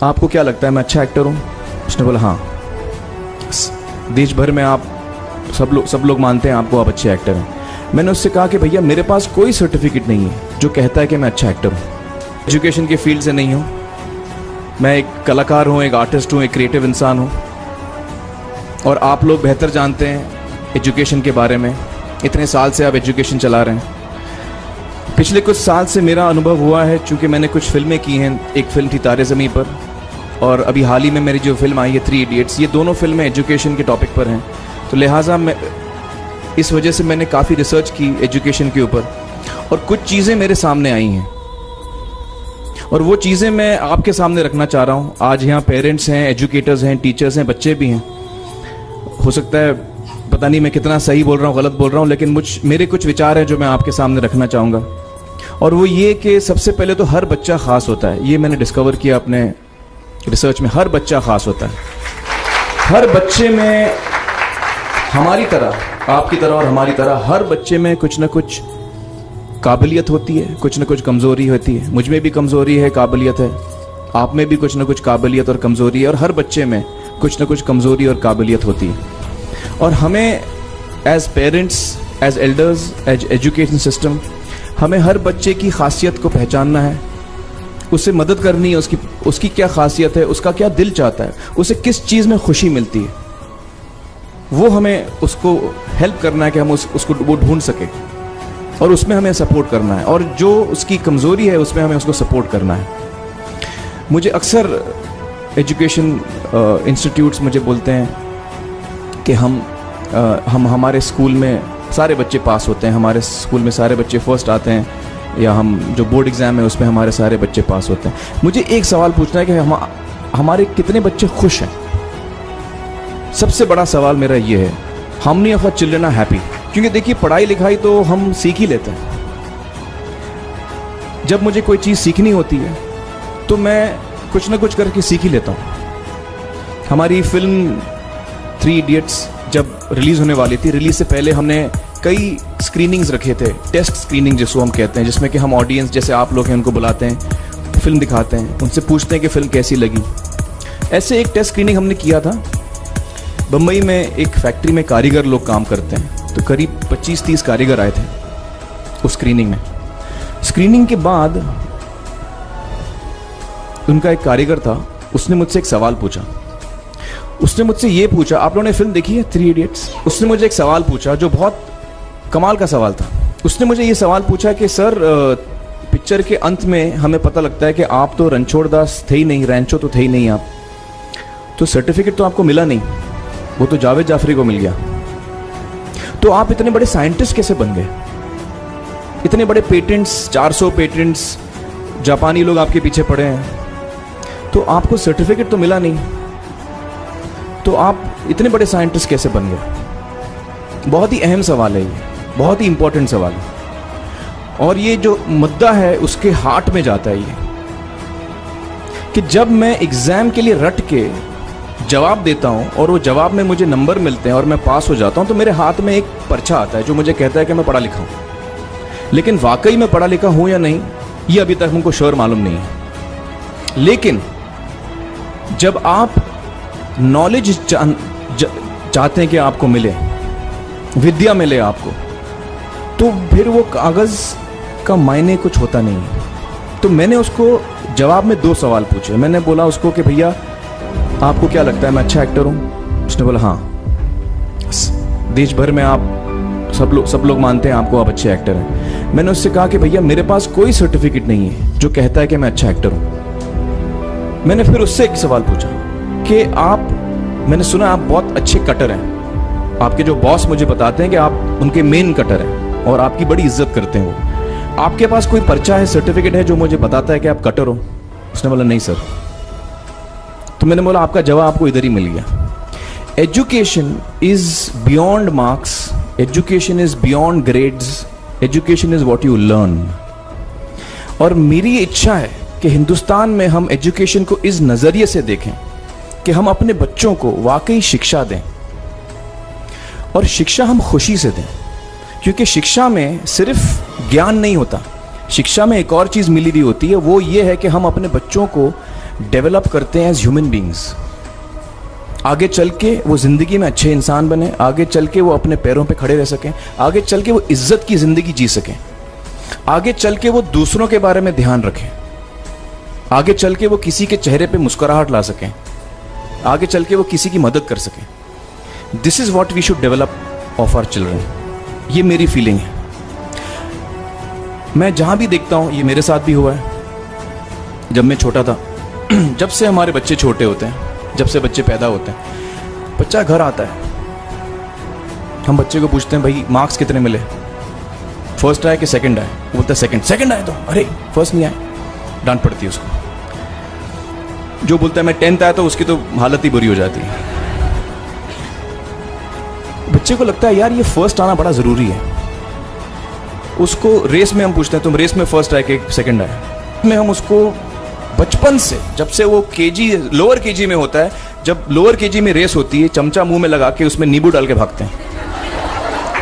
आपको क्या लगता है मैं अच्छा एक्टर हूँ? उसने बोला हाँ। देश भर में आप सब लोग मानते हैं आपको, आप अच्छे एक्टर हैं। मैंने उससे कहा कि भैया मेरे पास कोई सर्टिफिकेट नहीं है जो कहता है कि मैं अच्छा एक्टर हूँ। एजुकेशन के फील्ड से नहीं हूँ, मैं एक कलाकार हूँ, एक आर्टिस्ट हूँ, एक क्रिएटिव इंसान हूँ। और आप लोग बेहतर जानते हैं एजुकेशन के बारे में, इतने साल से आप एजुकेशन चला रहे हैं। पिछले कुछ साल से मेरा अनुभव हुआ है, चूँकि मैंने कुछ फिल्में की हैं। एक फिल्म थी तारे ज़मीं पर, और अभी हाल ही में मेरी जो फिल्म आई है 3 इडियट्स, ये दोनों फिल्में एजुकेशन के टॉपिक पर हैं। तो लिहाजा मैं इस वजह से मैंने काफ़ी रिसर्च की एजुकेशन के ऊपर, और कुछ चीज़ें मेरे सामने आई हैं और वो चीज़ें मैं आपके सामने रखना चाह रहा हूँ। आज यहाँ पेरेंट्स हैं, एजुकेटर्स हैं, टीचर्स हैं, बच्चे भी हैं। हो सकता है पता नहीं मैं कितना सही बोल रहा हूँ, गलत बोल रहा हूँ, लेकिन मेरे कुछ विचार हैं जो मैं आपके सामने रखना चाहूँगा। और वो ये कि सबसे पहले तो हर बच्चा ख़ास होता है। ये मैंने डिस्कवर किया अपने रिसर्च में, हर बच्चा ख़ास होता है। हर बच्चे में हमारी तरह, आपकी तरह और हमारी तरह, हर बच्चे में कुछ ना कुछ काबिलियत होती है, कुछ ना कुछ कमज़ोरी होती है। मुझ में भी कमज़ोरी है, काबिलियत है, आप में भी कुछ ना कुछ काबिलियत और कमज़ोरी है, और हर बच्चे में कुछ ना कुछ कमज़ोरी और काबिलियत होती है। और हमें as parents, as elders, as education system, हमें हर बच्चे की खासियत को पहचानना है, उससे मदद करनी है। उसकी क्या खासियत है, उसका क्या दिल चाहता है, उसे किस चीज़ में खुशी मिलती है, वो हमें उसको हेल्प करना है कि हम उसको वो ढूंढ सके, और उसमें हमें सपोर्ट करना है। और जो उसकी कमज़ोरी है उसमें हमें उसको सपोर्ट करना है। मुझे अक्सर एजुकेशन इंस्टीट्यूट्स मुझे बोलते हैं कि हम हमारे स्कूल में सारे बच्चे पास होते हैं, हमारे स्कूल में सारे बच्चे फर्स्ट आते हैं, या हम जो बोर्ड एग्ज़ाम है उसमें हमारे सारे बच्चे पास होते हैं। मुझे एक सवाल पूछना है कि हमारे कितने बच्चे खुश हैं? सबसे बड़ा सवाल मेरा ये है, how many of our children are happy? क्योंकि देखिए पढ़ाई लिखाई तो हम सीख ही लेते हैं। जब मुझे कोई चीज़ सीखनी होती है तो मैं कुछ ना कुछ करके सीख ही लेता हूँ। हमारी फिल्म 3 इडियट्स जब रिलीज़ होने वाली थी, रिलीज़ से पहले हमने कई स्क्रीनिंग्स रखे थे, टेस्ट स्क्रीनिंग जिसको हम कहते हैं, जिसमें कि हम ऑडियंस जैसे आप लोग हैं उनको बुलाते हैं, फिल्म दिखाते हैं, उनसे पूछते हैं कि फ़िल्म कैसी लगी। ऐसे एक टेस्ट स्क्रीनिंग हमने किया था। बम्बई में एक फैक्ट्री में कारीगर लोग काम करते हैं, तो करीब 25-30 कारीगर आए थे उस स्क्रीनिंग में। स्क्रीनिंग के बाद उनका एक कारीगर था, उसने मुझसे एक सवाल पूछा। उसने मुझसे ये पूछा, आप लोगों ने फिल्म देखी है 3 इडियट्स? उसने मुझे एक सवाल पूछा जो बहुत कमाल का सवाल था। उसने मुझे ये सवाल पूछा कि सर, पिक्चर के अंत में हमें पता लगता है कि आप तो रणछोड़ दास थे ही नहीं, रैंचो तो थे ही नहीं आप, तो सर्टिफिकेट तो आपको मिला नहीं, वो तो जावेद जाफरी को मिल गया। तो आप इतने बड़े साइंटिस्ट कैसे बन गए? इतने बड़े पेटेंट्स, 400 पेटेंट्स, जापानी लोग आपके पीछे पड़े हैं, तो आपको सर्टिफिकेट तो मिला नहीं, तो आप इतने बड़े साइंटिस्ट कैसे बन गए? बहुत ही अहम सवाल है ये, बहुत ही इंपॉर्टेंट सवाल है। और ये जो मुद्दा है उसके हार्ट में जाता है ये, कि जब मैं एग्जाम के लिए रट के जवाब देता हूं और वो जवाब में मुझे नंबर मिलते हैं और मैं पास हो जाता हूं, तो मेरे हाथ में एक पर्चा आता है जो मुझे कहता है कि मैं पढ़ा लिखा हूं। लेकिन वाकई मैं पढ़ा लिखा हूं या नहीं, ये अभी तक हमको श्योर मालूम नहीं है। लेकिन जब आप नॉलेज चाहते हैं कि आपको मिले, विद्या मिले आपको, तो फिर वो कागज का मायने कुछ होता नहीं है। तो मैंने उसको जवाब में 2 सवाल पूछे। मैंने बोला उसको कि भैया आपको क्या लगता है मैं अच्छा एक्टर हूँ? उसने बोला हाँ। देश भर में आप सब लोग मानते हैं आपको, आप अच्छे एक्टर हैं। मैंने उससे कहा कि भैया मेरे पास कोई सर्टिफिकेट नहीं है जो कहता है कि मैं अच्छा एक्टर हूँ। मैंने फिर उससे एक सवाल पूछा कि मैंने सुना आप बहुत अच्छे कटर हैं, आपके जो बॉस मुझे बताते हैं कि आप उनके मेन कटर हैं और आपकी बड़ी इज्जत करते हैं वो, आपके पास कोई पर्चा है, सर्टिफिकेट है जो मुझे बताता है कि आप कटर हो? उसने बोला नहीं सर। तो मैंने बोला आपका जवाब आपको इधर ही मिल गया। Education is beyond marks, education is beyond grades, education is what you learn. और मेरी इच्छा है कि हिंदुस्तान में हम एजुकेशन को इस नजरिए से देखें कि हम अपने बच्चों को वाकई शिक्षा दें, और शिक्षा हम खुशी से दें, क्योंकि शिक्षा में सिर्फ ज्ञान नहीं होता, शिक्षा में एक और चीज़ मिली हुई होती है, वो ये है कि हम अपने बच्चों को डेवलप करते हैं एज ह्यूमन बींग्स। आगे चल के वो ज़िंदगी में अच्छे इंसान बने, आगे चल के वो अपने पैरों पे खड़े रह सकें, आगे चल के वो इज्जत की ज़िंदगी जी सकें, आगे चल के वो दूसरों के बारे में ध्यान रखें, आगे चल के वो किसी के चेहरे पे मुस्कुराहट ला सकें, आगे चल के वो किसी की मदद कर सकें। This is what we should develop of our children. ये मेरी फीलिंग है। मैं जहाँ भी देखता हूँ, ये मेरे साथ भी हुआ है जब मैं छोटा था। जब से हमारे बच्चे छोटे होते हैं, जब से बच्चे पैदा होते हैं, बच्चा घर आता है, हम बच्चे को पूछते हैं भाई मार्क्स कितने मिले, फर्स्ट आए कि सेकंड आए? वो बोलता है सेकंड। सेकंड आए तो अरे फर्स्ट नहीं आए, डांट पड़ती है उसको। जो बोलता है मैं 10th आया तो उसकी तो हालत ही बुरी हो जाती है। बच्चे को लगता है यार ये फर्स्ट आना बड़ा जरूरी है। उसको रेस में हम पूछते हैं तुम रेस में फर्स्ट आए कि सेकंड आए? में हम उसको बचपन से, जब से वो केजी लोअर केजी में होता है, जब लोअर केजी में रेस होती है, चमचा मुंह में लगा के उसमें नींबू डाल के भागते हैं।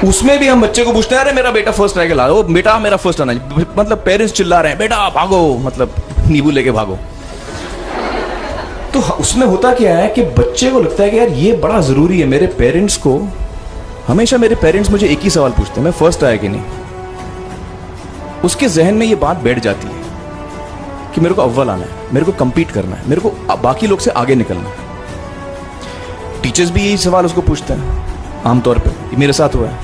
उसमें भी हम बच्चे को पूछते हैं अरे मेरा बेटा फर्स्ट आएगा, ला, ओ बेटा मेरा फर्स्ट आना, मतलब पेरेंट्स चिल्ला रहे हैं बेटा भागो, मतलब नींबू लेके भागो। तो उसमें होता क्या है कि बच्चे को लगता है कि यार ये बड़ा जरूरी है। मेरे पेरेंट्स को हमेशा, मेरे पेरेंट्स मुझे एक ही सवाल पूछते हैं, मैं फर्स्ट आया कि नहीं। उसके जहन में ये बात बैठ जाती है कि मेरे को अव्वल आना है, मेरे को compete करना है, मेरे को बाकी लोग से आगे निकलना है। टीचर्स भी यही सवाल उसको पूछते हैं आमतौर पे, मेरे साथ हुआ है।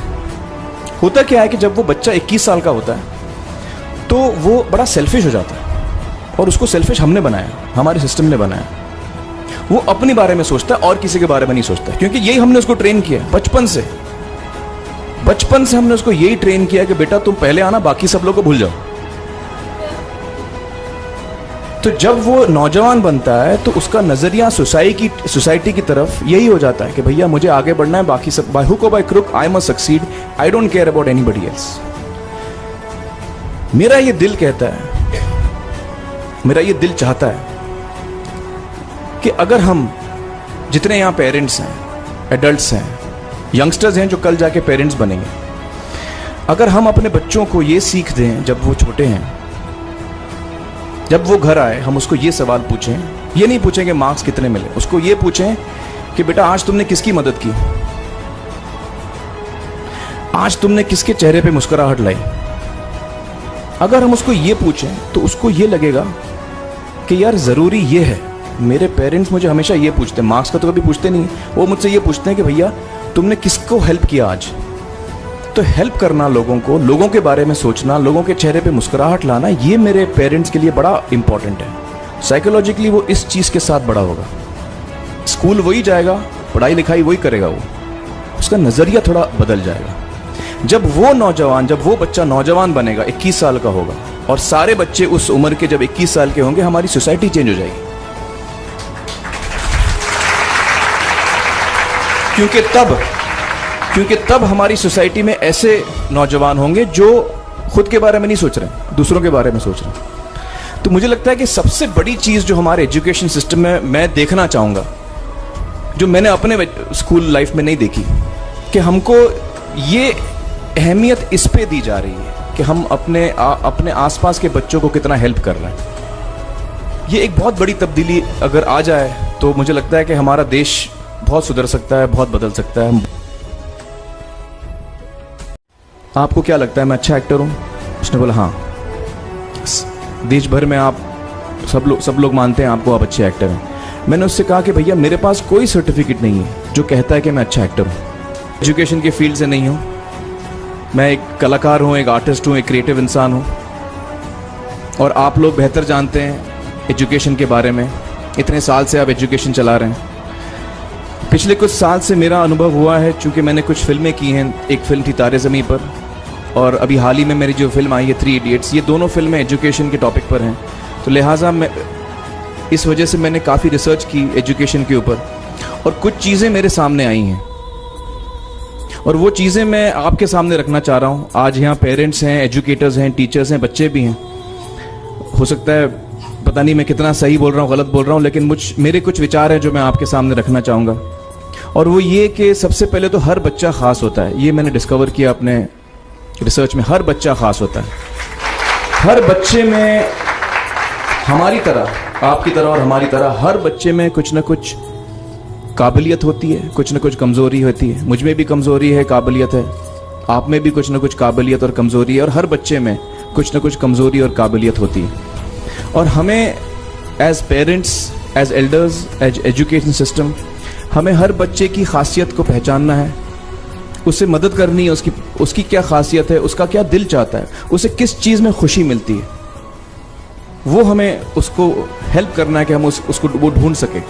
होता क्या है कि जब वो बच्चा 21 साल का होता है तो वो बड़ा सेल्फिश हो जाता है, और उसको सेल्फिश हमने बनाया, हमारे सिस्टम ने बनाया। वो अपने बारे में सोचता है और किसी के बारे में नहीं सोचता, क्योंकि यही हमने उसको ट्रेन किया बचपन से। बचपन से हमने उसको यही ट्रेन किया कि बेटा तुम पहले आना, बाकी सब लोग को भूल जाओ। तो जब वो नौजवान बनता है तो उसका नजरिया सोसाइटी की तरफ यही हो जाता है कि भैया मुझे आगे बढ़ना है, बाकी सब बाय हुक और by crook I must succeed, I don't care about anybody else. मेरा ये दिल कहता है, मेरा ये दिल चाहता है कि अगर हम जितने यहां पेरेंट्स हैं, एडल्ट्स हैं, यंगस्टर्स हैं जो कल जाके पेरेंट्स बनेंगे, अगर हम अपने बच्चों को ये सीख दें जब वो छोटे हैं, जब वो घर आए हम उसको ये सवाल पूछें, ये नहीं पूछें कि मार्क्स कितने मिले, उसको ये पूछें कि बेटा आज तुमने किसकी मदद की, आज तुमने किसके चेहरे पे मुस्कुराहट लाई। अगर हम उसको ये पूछें तो उसको ये लगेगा कि यार जरूरी ये है। मेरे पेरेंट्स मुझे हमेशा ये पूछते हैं, मार्क्स का तो कभी पूछते नहीं, वो मुझसे ये पूछते हैं कि भैया तुमने किसको हेल्प किया आज। तो हेल्प करना लोगों को, लोगों के बारे में सोचना, लोगों के चेहरे पे मुस्कुराहट लाना, ये मेरे पेरेंट्स के लिए बड़ा इंपॉर्टेंट है। साइकोलॉजिकली वो इस चीज़ के साथ बड़ा होगा। स्कूल वही जाएगा, पढ़ाई लिखाई वही करेगा, वो उसका नज़रिया थोड़ा बदल जाएगा। जब वो बच्चा नौजवान बनेगा, 21 साल का होगा, और सारे बच्चे उस उम्र के जब 21 साल के होंगे, हमारी सोसाइटी चेंज हो जाएगी। क्योंकि तब हमारी सोसाइटी में ऐसे नौजवान होंगे जो खुद के बारे में नहीं सोच रहे, दूसरों के बारे में सोच रहे हैं। तो मुझे लगता है कि सबसे बड़ी चीज़ जो हमारे एजुकेशन सिस्टम में मैं देखना चाहूँगा, जो मैंने अपने स्कूल लाइफ में नहीं देखी, कि हमको ये अहमियत इस पे दी जा रही है कि हम अपने आसपास के बच्चों को कितना हेल्प कर रहे हैं। ये एक बहुत बड़ी तब्दीली अगर आ जाए तो मुझे लगता है कि हमारा देश बहुत सुधर सकता है, बहुत बदल सकता है। आपको क्या लगता है मैं अच्छा एक्टर हूँ? उसने बोला हाँ। देश भर में आप सब लोग मानते हैं आपको, आप अच्छे एक्टर हैं। मैंने उससे कहा कि भैया मेरे पास कोई सर्टिफिकेट नहीं है जो कहता है कि मैं अच्छा एक्टर हूँ। एजुकेशन के फील्ड से नहीं हूँ, मैं एक कलाकार हूँ, एक आर्टिस्ट हूँ, एक क्रिएटिव इंसान हूँ। और आप लोग बेहतर जानते हैं एजुकेशन के बारे में, इतने साल से आप एजुकेशन चला रहे हैं। पिछले कुछ साल से मेरा अनुभव हुआ है, चूँकि मैंने कुछ फिल्में की हैं। एक फिल्म थी तारे ज़मीं पर, और अभी हाल ही में मेरी जो फिल्म आई है 3 इडियट्स, ये दोनों फिल्में एजुकेशन के टॉपिक पर हैं। तो लिहाजा मैं इस वजह से मैंने काफ़ी रिसर्च की एजुकेशन के ऊपर, और कुछ चीज़ें मेरे सामने आई हैं, और वो चीज़ें मैं आपके सामने रखना चाह रहा हूँ। आज यहाँ पेरेंट्स हैं, एजुकेटर्स हैं, टीचर्स हैं, बच्चे भी हैं। हो सकता है पता नहीं मैं कितना सही बोल रहा हूँ, गलत बोल रहा हूँ, लेकिन मेरे कुछ विचार हैं जो मैं आपके सामने रखना चाहूँगा। और वो ये कि सबसे पहले तो हर बच्चा ख़ास होता है। ये मैंने डिस्कवर किया अपने रिसर्च में, हर बच्चा ख़ास होता है। हर बच्चे में हमारी तरह, आपकी तरह और हमारी तरह, हर बच्चे में कुछ ना कुछ काबिलियत होती है, कुछ ना कुछ कमज़ोरी होती है। मुझ में भी कमज़ोरी है, काबिलियत है, आप में भी कुछ ना कुछ काबिलियत और कमज़ोरी है, और हर बच्चे में कुछ ना कुछ कमज़ोरी और काबिलियत होती है। और हमें as parents, as elders, as education system, हमें हर बच्चे की खासियत को पहचानना है, उससे मदद करनी है, उसकी क्या खासियत है, उसका क्या दिल चाहता है, उसे किस चीज़ में खुशी मिलती है, वो हमें उसको हेल्प करना है कि हम उसको वो ढूंढ सके,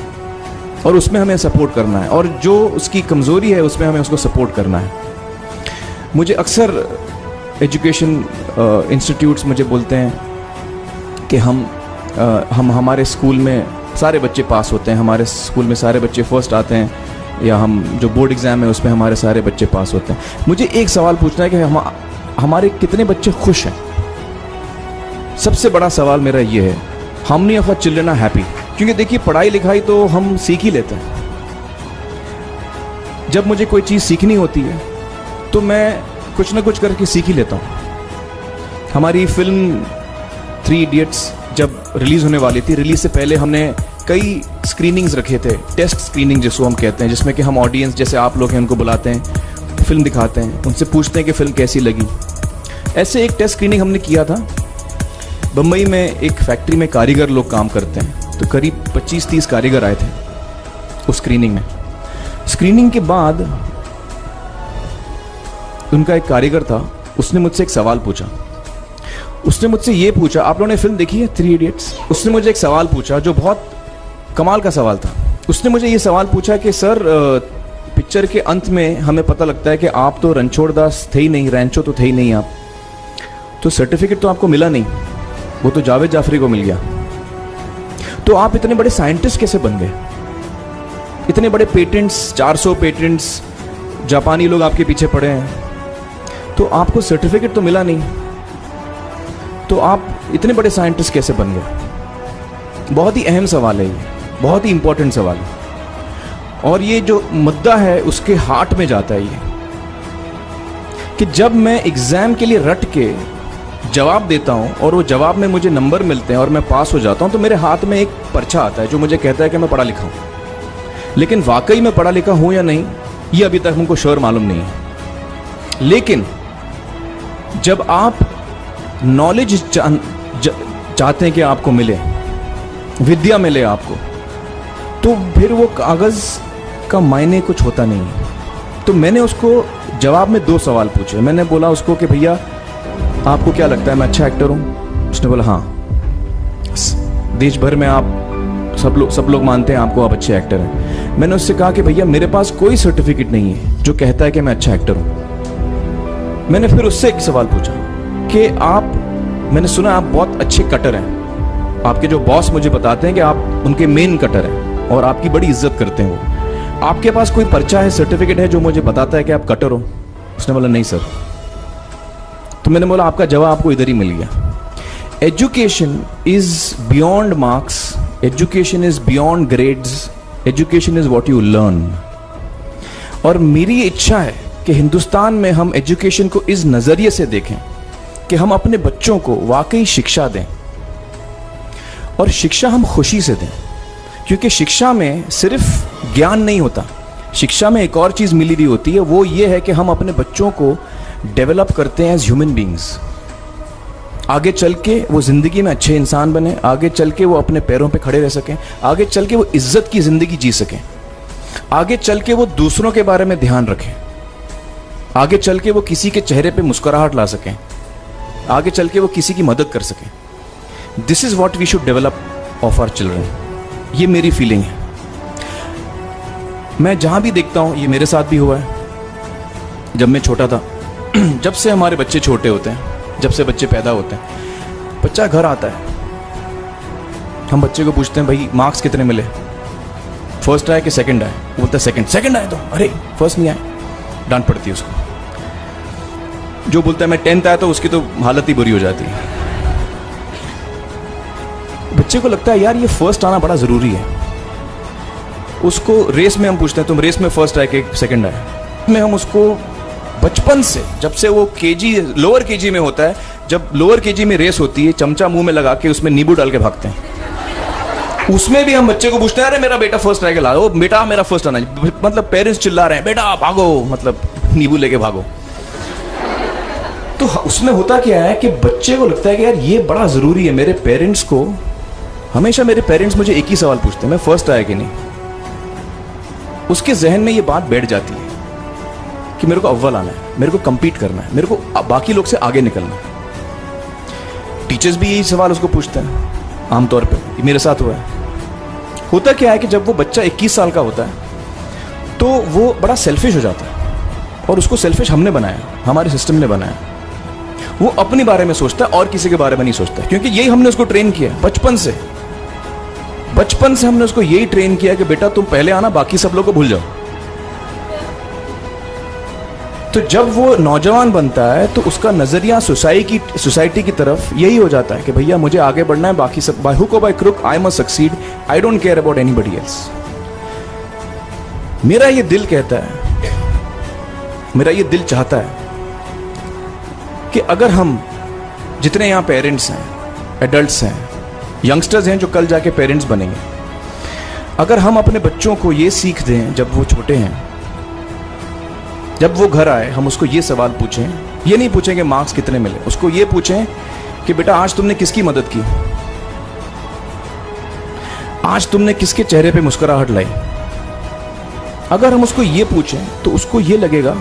और उसमें हमें सपोर्ट करना है। और जो उसकी कमज़ोरी है उसमें हमें उसको सपोर्ट करना है। मुझे अक्सर एजुकेशन इंस्टीट्यूट्स मुझे बोलते हैं कि हम हमारे स्कूल में सारे बच्चे पास होते हैं, हमारे स्कूल में सारे बच्चे फर्स्ट आते हैं, या हम जो बोर्ड एग्ज़ाम है उसमें हमारे सारे बच्चे पास होते हैं। मुझे एक सवाल पूछना है कि हमारे कितने बच्चे खुश हैं? सबसे बड़ा सवाल मेरा ये है, how many of our children are happy? क्योंकि देखिए, पढ़ाई लिखाई तो हम सीख ही लेते हैं। जब मुझे कोई चीज़ सीखनी होती है तो मैं कुछ ना कुछ करके सीख ही लेता हूँ। हमारी फिल्म 3 इडियट्स जब रिलीज़ होने वाली थी, रिलीज़ से पहले हमने कई स्क्रीनिंग्स रखे थे, टेस्ट स्क्रीनिंग जिसको हम कहते हैं, जिसमें कि हम ऑडियंस, जैसे आप लोग हैं, उनको बुलाते हैं, फिल्म दिखाते हैं, उनसे पूछते हैं कि फ़िल्म कैसी लगी। ऐसे एक टेस्ट स्क्रीनिंग हमने किया था। बम्बई में एक फैक्ट्री में कारीगर लोग काम करते हैं, तो करीब 25-30 कारीगर आए थे उस स्क्रीनिंग में। स्क्रीनिंग के बाद उनका एक कारीगर था, उसने मुझसे एक सवाल पूछा। उसने मुझसे ये पूछा, आप लोगों ने फिल्म देखी है 3 इडियट्स? उसने मुझे एक सवाल पूछा जो बहुत कमाल का सवाल था। उसने मुझे ये सवाल पूछा कि सर, पिक्चर के अंत में हमें पता लगता है कि आप तो रणछोड़ दास थे ही नहीं, रैंचो तो थे ही नहीं आप, तो सर्टिफिकेट तो आपको मिला नहीं, वो तो जावेद जाफरी को मिल गया। तो आप इतने बड़े साइंटिस्ट कैसे बन गए? इतने बड़े पेटेंट्स, 400 पेटेंट्स, जापानी लोग आपके पीछे पड़े हैं, तो आपको सर्टिफिकेट तो मिला नहीं, तो आप इतने बड़े साइंटिस्ट कैसे बन गए? बहुत ही अहम सवाल है ये, बहुत ही इंपॉर्टेंट सवाल है। और ये जो मुद्दा है उसके हार्ट में जाता है ये, कि जब मैं एग्जाम के लिए रट के जवाब देता हूं और वो जवाब में मुझे नंबर मिलते हैं और मैं पास हो जाता हूं, तो मेरे हाथ में एक पर्चा आता है जो मुझे कहता है कि मैं पढ़ा लिखा हूं। लेकिन वाकई मैं पढ़ा लिखा हूं या नहीं, ये अभी तक हमको श्योर मालूम नहीं है। लेकिन जब आप नॉलेज चाहते हैं कि आपको मिले, विद्या मिले आपको, तो फिर वो कागज का मायने कुछ होता नहीं है। तो मैंने उसको जवाब में 2 सवाल पूछे। मैंने बोला उसको कि भैया, आपको क्या लगता है मैं अच्छा एक्टर हूं? उसने बोला हाँ, देश भर में आप सब लोग मानते हैं आपको, आप अच्छे एक्टर हैं। मैंने उससे कहा कि भैया, मेरे पास कोई सर्टिफिकेट नहीं है जो कहता है कि मैं अच्छा एक्टर हूं। मैंने फिर उससे एक सवाल पूछा कि मैंने सुना आप बहुत अच्छे कटर हैं, आपके जो बॉस मुझे बताते हैं कि आप उनके मेन कटर हैं और आपकी बड़ी इज्जत करते हैं वो, आपके पास कोई पर्चा है, सर्टिफिकेट है जो मुझे बताता है कि आप कटर हो? उसने बोला नहीं सर। तो मैंने बोला आपका जवाब आपको इधर ही मिल गया। Education is beyond marks, education is beyond grades, education is what you learn. और मेरी इच्छा है कि हिंदुस्तान में हम एजुकेशन को इस नजरिए से देखें कि हम अपने बच्चों को वाकई शिक्षा दें, और शिक्षा हम खुशी से दें। क्योंकि शिक्षा में सिर्फ ज्ञान नहीं होता, शिक्षा में एक और चीज मिली हुई होती है, वो ये है कि हम अपने बच्चों को डेवलप करते हैं एज ह्यूमन बींग्स। आगे चल के वो जिंदगी में अच्छे इंसान बने, आगे चल के वो अपने पैरों पे खड़े रह सकें, आगे चल के वो इज्जत की जिंदगी जी सकें, आगे चल के वो दूसरों के बारे में ध्यान रखें, आगे चल के वो किसी के चेहरे पे मुस्कुराहट ला सकें, आगे चल के वो किसी की मदद कर सकें। This is what we should develop of our children. ये मेरी फीलिंग है। मैं जहां भी देखता हूं, ये मेरे साथ भी हुआ है जब मैं छोटा था। जब से हमारे बच्चे छोटे होते हैं, जब से बच्चे पैदा होते हैं, बच्चा घर आता है, हम बच्चे को पूछते हैं भाई मार्क्स कितने मिले, फर्स्ट आए कि सेकंड आए? वो बोलता है सेकंड। सेकंड आए तो अरे फर्स्ट नहीं आए, डांट पड़ती है उसको। जो बोलता है मैं 10th आया तो उसकी तो हालत ही बुरी हो जाती है। बच्चे को लगता है यार ये फर्स्ट आना बड़ा जरूरी है। उसको रेस में हम पूछते हैं तुम रेस में फर्स्ट आए कि सेकंड आए, में हम उसको बचपन से, जब से वो केजी लोअर केजी में होता है, जब लोअर केजी में रेस होती है, चमचा मुंह में लगा के उसमें नींबू डाल के भागते हैं, उसमें भी हम बच्चे को पूछते हैं अरे मेरा बेटा फर्स्ट आएगा, ला, ओ बेटा मेरा फर्स्ट आना, मतलब पेरेंट्स चिल्ला रहे हैं बेटा भागो, मतलब नींबू लेके भागो। तो उसमें होता क्या है कि बच्चे को लगता है कि यार ये बड़ा जरूरी है, मेरे पेरेंट्स को हमेशा, मेरे पेरेंट्स मुझे एक ही सवाल पूछते हैं मैं फर्स्ट आया कि नहीं। उसके जहन में ये बात बैठ जाती है कि मेरे को अव्वल आना है, मेरे को कंपीट करना है, मेरे को बाकी लोग से आगे निकलना है। टीचर्स भी यही सवाल उसको पूछते हैं आमतौर पे, मेरे साथ हुआ है। होता क्या है कि जब वो बच्चा 21 साल का होता है तो वो बड़ा सेल्फिश हो जाता है, और उसको सेल्फिश हमने बनाया, हमारे सिस्टम ने बनाया। वो अपने बारे में सोचता है और किसी के बारे में नहीं सोचता, क्योंकि यही हमने उसको ट्रेन किया बचपन से। बचपन से हमने उसको यही ट्रेन किया कि बेटा तुम पहले आना, बाकी सब लोग को भूल जाओ। तो जब वो नौजवान बनता है तो उसका नजरिया सोसाइटी की तरफ यही हो जाता है कि भैया मुझे आगे बढ़ना है, बाकी सब बाय हुक और by crook I must succeed, I don't care about anybody else. मेरा ये दिल कहता है, मेरा ये दिल चाहता है कि अगर हम जितने यहां पेरेंट्स हैं, एडल्ट्स हैं, यंगस्टर्स हैं जो कल जाके पेरेंट्स बनेंगे, अगर हम अपने बच्चों को ये सीख दें जब वो छोटे हैं, जब वो घर आए हम उसको ये सवाल पूछें, ये नहीं पूछें कि मार्क्स कितने मिले, उसको ये पूछें कि बेटा आज तुमने किसकी मदद की, आज तुमने किसके चेहरे पे मुस्कुराहट लाई। अगर हम उसको ये पूछें तो उसको ये लगेगा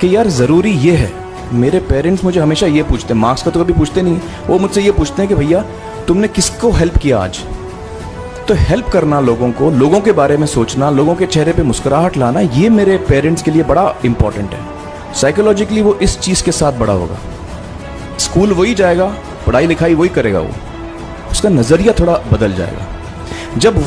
कि यार जरूरी ये है, मेरे पेरेंट्स मुझे हमेशा ये पूछते हैं, मार्क्स का तो कभी पूछते नहीं, वो मुझसे ये पूछते हैं कि भैया तुमने किसको हेल्प किया आज। तो हेल्प करना लोगों को, लोगों के बारे में सोचना, लोगों के चेहरे पे मुस्कुराहट लाना, ये मेरे पेरेंट्स के लिए बड़ा इंपॉर्टेंट है। साइकोलॉजिकली वो इस चीज के साथ बड़ा होगा, स्कूल वही जाएगा, पढ़ाई लिखाई वही करेगा, वो उसका नजरिया थोड़ा बदल जाएगा। जब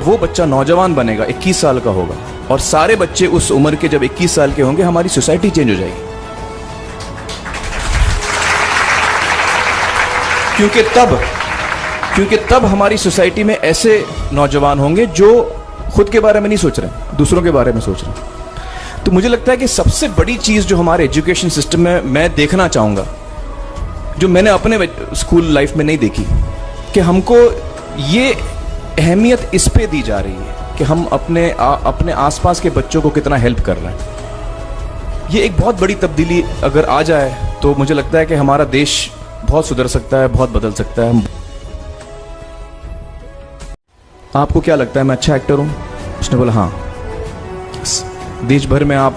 वो बच्चा नौजवान बनेगा, 21 साल का होगा, और सारे बच्चे उस उम्र के जब 21 साल के होंगे, हमारी सोसाइटी चेंज हो जाएगी। क्योंकि तब हमारी सोसाइटी में ऐसे नौजवान होंगे जो खुद के बारे में नहीं सोच रहे, दूसरों के बारे में सोच रहे हैं। तो मुझे लगता है कि सबसे बड़ी चीज जो हमारे एजुकेशन सिस्टम में मैं देखना चाहूंगा, जो मैंने अपने स्कूल लाइफ में नहीं देखी, कि हमको ये अहमियत इस पे दी जा रही है कि हम अपने आसपास के बच्चों को कितना हेल्प कर रहे हैं। ये एक बहुत बड़ी तब्दीली अगर आ जाए तो मुझे लगता है कि हमारा देश बहुत सुधर सकता है, बहुत बदल सकता है। आपको क्या लगता है मैं अच्छा एक्टर हूं? उसने बोला हाँ। देश भर में आप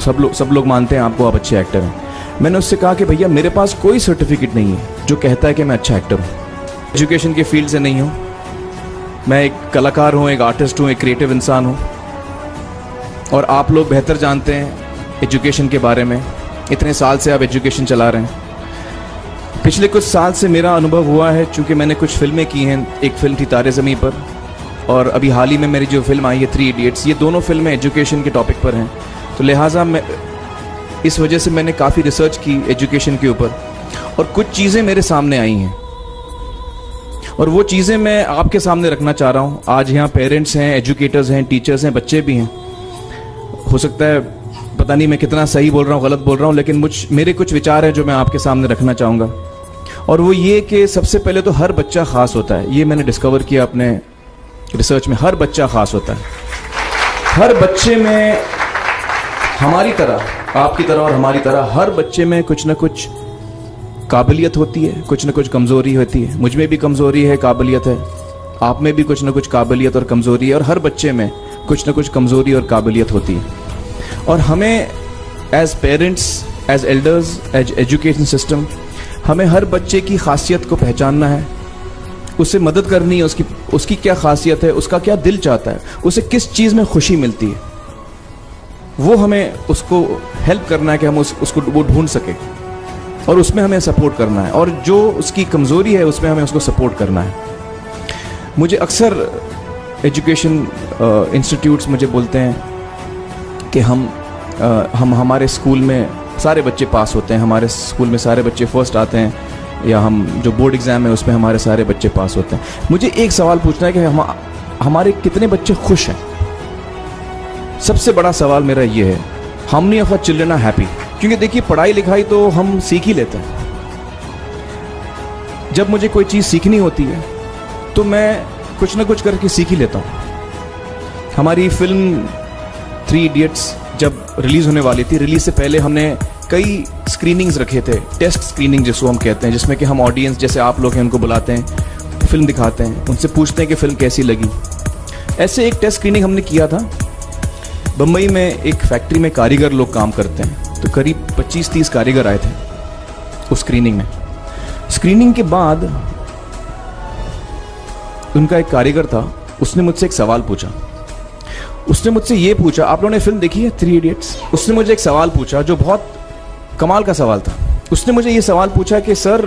सब लोग मानते हैं आपको, आप अच्छे एक्टर हैं। मैंने उससे कहा कि भैया मेरे पास कोई सर्टिफिकेट नहीं है जो कहता है कि मैं अच्छा एक्टर हूं। एजुकेशन के फील्ड से नहीं हूं, मैं एक कलाकार हूं, एक आर्टिस्ट हूं, एक क्रिएटिव इंसान हूं। और आप लोग बेहतर जानते हैं एजुकेशन के बारे में, इतने साल से आप एजुकेशन चला रहे हैं। पिछले कुछ साल से मेरा अनुभव हुआ है, चूंकि मैंने कुछ फिल्में की हैं, एक फिल्म थी तारे ज़मीं पर, और अभी हाल ही में मेरी जो फिल्म आई है 3 इडियट्स, ये दोनों फिल्में एजुकेशन के टॉपिक पर हैं। तो लिहाजा मैं इस वजह से मैंने काफ़ी रिसर्च की एजुकेशन के ऊपर, और कुछ चीज़ें मेरे सामने आई हैं, और वो चीज़ें मैं आपके सामने रखना चाह रहा हूँ। आज यहाँ पेरेंट्स हैं, एजुकेटर्स हैं, टीचर्स हैं, बच्चे भी हैं। हो सकता है पता नहीं मैं कितना सही बोल रहा हूँ, गलत बोल रहा हूँ, लेकिन मेरे कुछ विचार हैं जो मैं आपके सामने रखना चाहूँगा। और वो ये कि सबसे पहले तो हर बच्चा ख़ास होता है, ये मैंने डिस्कवर किया अपने रिसर्च में। हर बच्चा ख़ास होता है, हर बच्चे में हमारी तरह, आपकी तरह और हमारी तरह, हर बच्चे में कुछ ना कुछ काबिलियत होती है, कुछ ना कुछ कमज़ोरी होती है। मुझ में भी कमज़ोरी है, काबिलियत है, आप में भी कुछ ना कुछ काबिलियत और कमज़ोरी है, और हर बच्चे में कुछ ना कुछ कमज़ोरी और काबिलियत होती है। और हमें as parents, as elders, as education system, हमें हर बच्चे की खासियत को पहचानना है, उससे मदद करनी है, उसकी क्या खासियत है, उसका क्या दिल चाहता है, उसे किस चीज़ में खुशी मिलती है, वो हमें उसको हेल्प करना है कि हम उसको वो ढूंढ सके, और उसमें हमें सपोर्ट करना है। और जो उसकी कमज़ोरी है उसमें हमें उसको सपोर्ट करना है। मुझे अक्सर एजुकेशन इंस्टीट्यूट्स मुझे बोलते हैं कि हम हमारे स्कूल में सारे बच्चे पास होते हैं, हमारे स्कूल में सारे बच्चे फर्स्ट आते हैं, या हम जो बोर्ड एग्ज़ाम है उसमें हमारे सारे बच्चे पास होते हैं। मुझे एक सवाल पूछना है कि हमारे कितने बच्चे खुश हैं? सबसे बड़ा सवाल मेरा ये है, how many of our children are happy? क्योंकि देखिए, पढ़ाई लिखाई तो हम सीख ही लेते हैं। जब मुझे कोई चीज़ सीखनी होती है तो मैं कुछ ना कुछ करके सीख ही लेता हूँ। हमारी फिल्म 3 इडियट्स जब रिलीज होने वाली थी, रिलीज से पहले हमने कई स्क्रीनिंग्स रखे थे, टेस्ट स्क्रीनिंग जिसको हम कहते हैं, जिसमें कि हम ऑडियंस जैसे आप लोग हैं उनको बुलाते हैं, फिल्म दिखाते हैं, उनसे पूछते हैं कि फिल्म कैसी लगी। ऐसे एक टेस्ट स्क्रीनिंग हमने किया था। बम्बई में एक फैक्ट्री में कारीगर लोग काम करते हैं, तो करीब 25-30 कारीगर आए थे उस स्क्रीनिंग में। स्क्रीनिंग के बाद उनका एक कारीगर था, उसने मुझसे एक सवाल पूछा। उसने मुझसे ये पूछा, आप लोगों ने फिल्म देखी है 3 इडियट्स? उसने मुझे एक सवाल पूछा जो बहुत कमाल का सवाल था। उसने मुझे ये सवाल पूछा कि सर,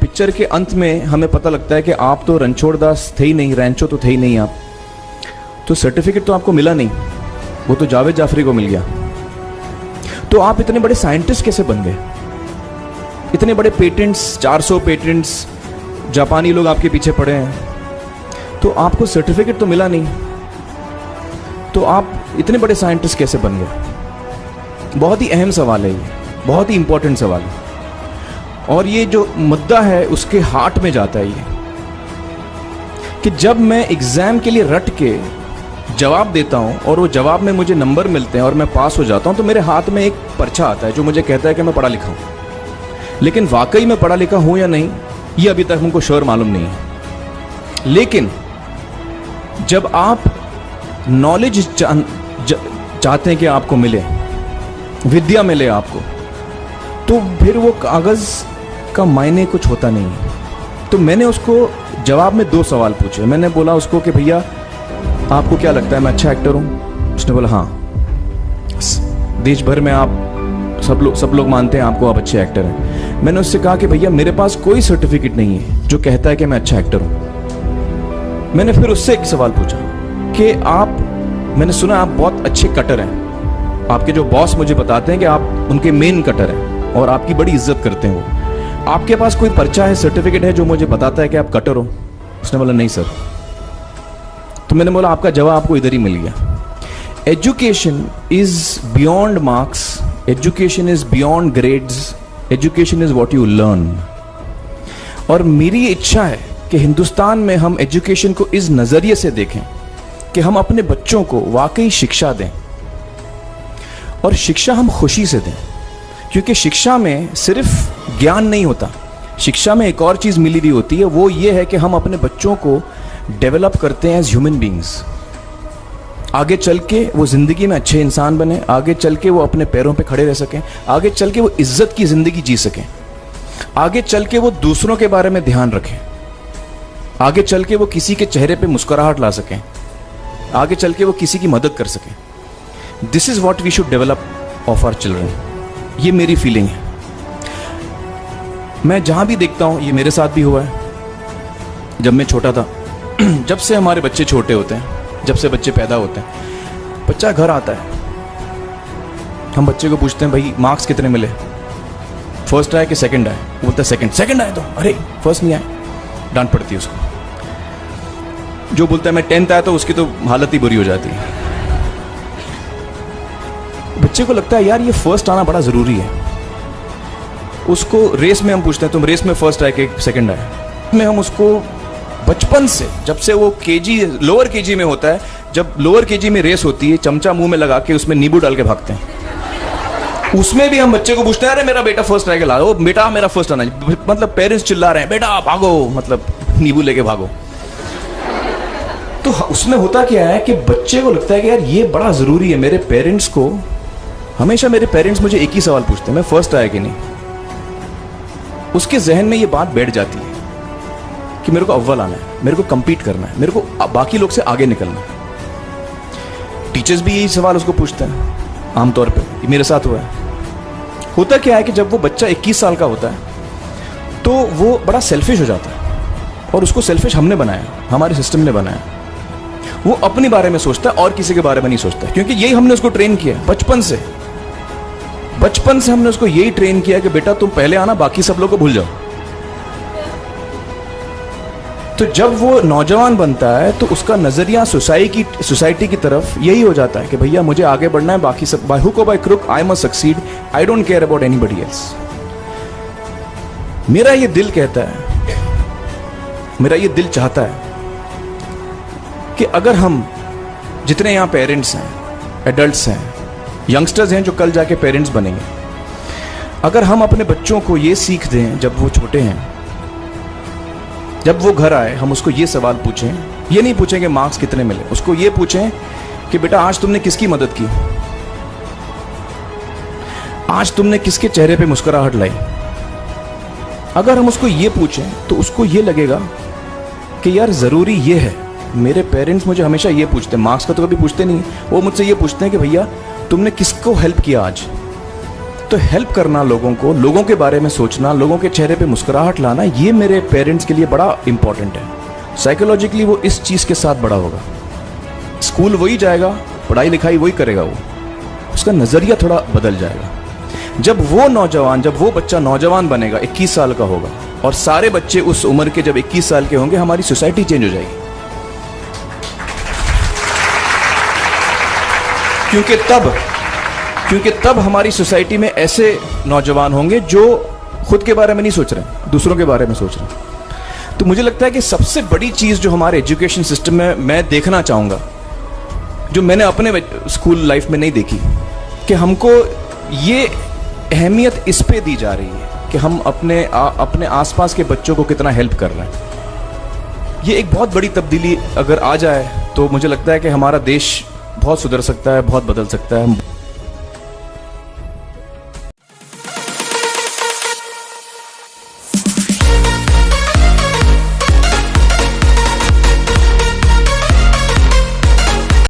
पिक्चर के अंत में हमें पता लगता है कि आप तो रणछोड़ दास थे ही नहीं, रैंचो तो थे ही नहीं आप, तो सर्टिफिकेट तो आपको मिला नहीं, वो तो जावेद जाफरी को मिल गया। तो आप इतने बड़े साइंटिस्ट कैसे बन गए? इतने बड़े पेटेंट्स, 400 पेटेंट्स, जापानी लोग आपके पीछे पड़े हैं, तो आपको सर्टिफिकेट तो मिला नहीं, तो आप इतने बड़े साइंटिस्ट कैसे बन गए? बहुत ही अहम सवाल है ये, बहुत ही इंपॉर्टेंट सवाल है। और ये जो मुद्दा है उसके हार्ट में जाता है ये, कि जब मैं एग्जाम के लिए रट के जवाब देता हूं और वो जवाब में मुझे नंबर मिलते हैं और मैं पास हो जाता हूं, तो मेरे हाथ में एक पर्चा आता है जो मुझे कहता है कि मैं पढ़ा लिखा हूं। लेकिन वाकई में पढ़ा लिखा हूं या नहीं, ये अभी तक हमको श्योर मालूम नहीं है। लेकिन जब आप नॉलेज चाहते हैं कि आपको मिले, विद्या मिले आपको, तो फिर वो कागज का मायने कुछ होता नहीं है। तो मैंने उसको जवाब में 2 सवाल पूछे। मैंने बोला उसको कि भैया आपको क्या लगता है मैं अच्छा एक्टर हूं? उसने बोला हाँ, देश भर में आप सब लोग मानते हैं आपको, आप अच्छे एक्टर हैं। मैंने उससे कहा कि भैया मेरे पास कोई सर्टिफिकेट नहीं है जो कहता है कि मैं अच्छा एक्टर हूं। मैंने फिर उससे एक सवाल पूछा कि मैंने सुना आप बहुत अच्छे कटर हैं, आपके जो बॉस मुझे बताते हैं कि आप उनके मेन कटर हैं और आपकी बड़ी इज्जत करते हैं वो, आपके पास कोई पर्चा है, सर्टिफिकेट है जो मुझे बताता है कि आप कटर हो? उसने बोला नहीं सर। तो मैंने बोला आपका जवाब आपको इधर ही मिल गया। Education is beyond marks, education is beyond grades, education is what you learn. और मेरी इच्छा है कि हिंदुस्तान में हम एजुकेशन को इस नजरिए से देखें कि हम अपने बच्चों को वाकई शिक्षा दें, और शिक्षा हम खुशी से दें। क्योंकि शिक्षा में सिर्फ ज्ञान नहीं होता, शिक्षा में एक और चीज मिली हुई होती है, वो ये है कि हम अपने बच्चों को डेवलप करते हैं एज ह्यूमन बींग्स। आगे चल के वो जिंदगी में अच्छे इंसान बने, आगे चल के वो अपने पैरों पे खड़े रह सकें, आगे चल के वो इज्जत की जिंदगी जी सकें, आगे चल के वो दूसरों के बारे में ध्यान रखें, आगे चल के वो किसी के चेहरे पे मुस्कुराहट ला सकें, आगे चल के वो किसी की मदद कर सकें। This is what we should develop of our children. ये मेरी फीलिंग है। मैं जहां भी देखता हूं, ये मेरे साथ भी हुआ है जब मैं छोटा था। जब से हमारे बच्चे छोटे होते हैं, जब से बच्चे पैदा होते हैं, बच्चा घर आता है, हम बच्चे को पूछते हैं भाई मार्क्स कितने मिले, फर्स्ट आए कि सेकंड आए? वो बोलता है सेकंड। सेकंड आए तो अरे फर्स्ट नहीं आए, डांट पड़ती है उसको। जो बोलता है मैं 10th आया तो उसकी तो हालत ही बुरी हो जाती है। बच्चे को लगता है यार ये फर्स्ट आना बड़ा जरूरी है। उसको रेस में हम पूछते हैं तुम रेस में फर्स्ट आए कि सेकंड आए? में हम उसको बचपन से, जब से वो लोअर केजी में होता है, जब लोअर केजी में रेस होती है, चमचा मुंह में लगा के उसमें नींबू डाल के भागते हैं। उसमें भी हम बच्चे को पूछते हैं अरे मेरा बेटा फर्स्ट आएगा, ला ओ बेटा मेरा फर्स्ट आना, मतलब पेरेंट्स चिल्ला रहे हैं बेटा भागो, मतलब नींबू लेके भागो। तो उसमें होता क्या है कि बच्चे को लगता है कि यार ये बड़ा जरूरी है। मेरे पेरेंट्स को हमेशा, मेरे पेरेंट्स मुझे एक ही सवाल पूछते हैं, मैं फर्स्ट आया कि नहीं। उसके जहन में ये बात बैठ जाती है कि मेरे को अव्वल आना है, मेरे को compete करना है, मेरे को बाकी लोग से आगे निकलना है। टीचर्स भी यही सवाल उसको पूछते हैं आमतौर पे, ये मेरे साथ हुआ है। होता क्या है कि जब वो बच्चा 21 साल का होता है तो वो बड़ा सेल्फिश हो जाता है, और उसको सेल्फिश हमने बनाया, हमारे सिस्टम ने बनाया। वो अपने बारे में सोचता है और किसी के बारे में नहीं सोचता, क्योंकि यही हमने उसको ट्रेन किया बचपन से। बचपन से हमने उसको यही ट्रेन किया कि बेटा तुम पहले आना, बाकी सब लोग को भूल जाओ। तो जब वो नौजवान बनता है तो उसका नजरिया सोसाइटी की तरफ यही हो जाता है कि भैया मुझे आगे बढ़ना है, बाकी सब बाय हुक और by crook I must succeed, I don't care about anybody else. मेरा ये दिल कहता है, मेरा ये दिल चाहता है कि अगर हम जितने यहां पेरेंट्स हैं, एडल्ट्स हैं, यंगस्टर्स हैं जो कल जाके पेरेंट्स बनेंगे, अगर हम अपने बच्चों को ये सीख दें जब वो छोटे हैं, जब वो घर आए हम उसको ये सवाल पूछें, ये नहीं पूछें कि मार्क्स कितने मिले, उसको ये पूछें कि बेटा आज तुमने किसकी मदद की, आज तुमने किसके चेहरे पे मुस्कुराहट लाई। अगर हम उसको ये पूछें तो उसको ये लगेगा कि यार जरूरी ये है, मेरे पेरेंट्स मुझे हमेशा ये पूछते हैं, मार्क्स का तो कभी पूछते नहीं, वो मुझसे ये पूछते हैं कि भैया तुमने किसको हेल्प किया आज। तो हेल्प करना लोगों को, लोगों के बारे में सोचना, लोगों के चेहरे पे मुस्कुराहट लाना, ये मेरे पेरेंट्स के लिए बड़ा इंपॉर्टेंट है। साइकोलॉजिकली वो इस चीज के साथ बड़ा होगा, स्कूल वही जाएगा, पढ़ाई लिखाई वही करेगा, वो उसका नजरिया थोड़ा बदल जाएगा। जब वो बच्चा नौजवान बनेगा, 21 साल का होगा, और सारे बच्चे उस उम्र के जब 21 साल के होंगे, हमारी सोसाइटी चेंज हो जाएगी। क्योंकि तब हमारी सोसाइटी में ऐसे नौजवान होंगे जो खुद के बारे में नहीं सोच रहे, दूसरों के बारे में सोच रहे हैं। तो मुझे लगता है कि सबसे बड़ी चीज जो हमारे एजुकेशन सिस्टम में मैं देखना चाहूंगा, जो मैंने अपने स्कूल लाइफ में नहीं देखी, कि हमको ये अहमियत इस पे दी जा रही है कि हम अपने आसपास के बच्चों को कितना हेल्प कर रहे हैं। ये एक बहुत बड़ी तब्दीली अगर आ जाए तो मुझे लगता है कि हमारा देश बहुत सुधर सकता है, बहुत बदल सकता है।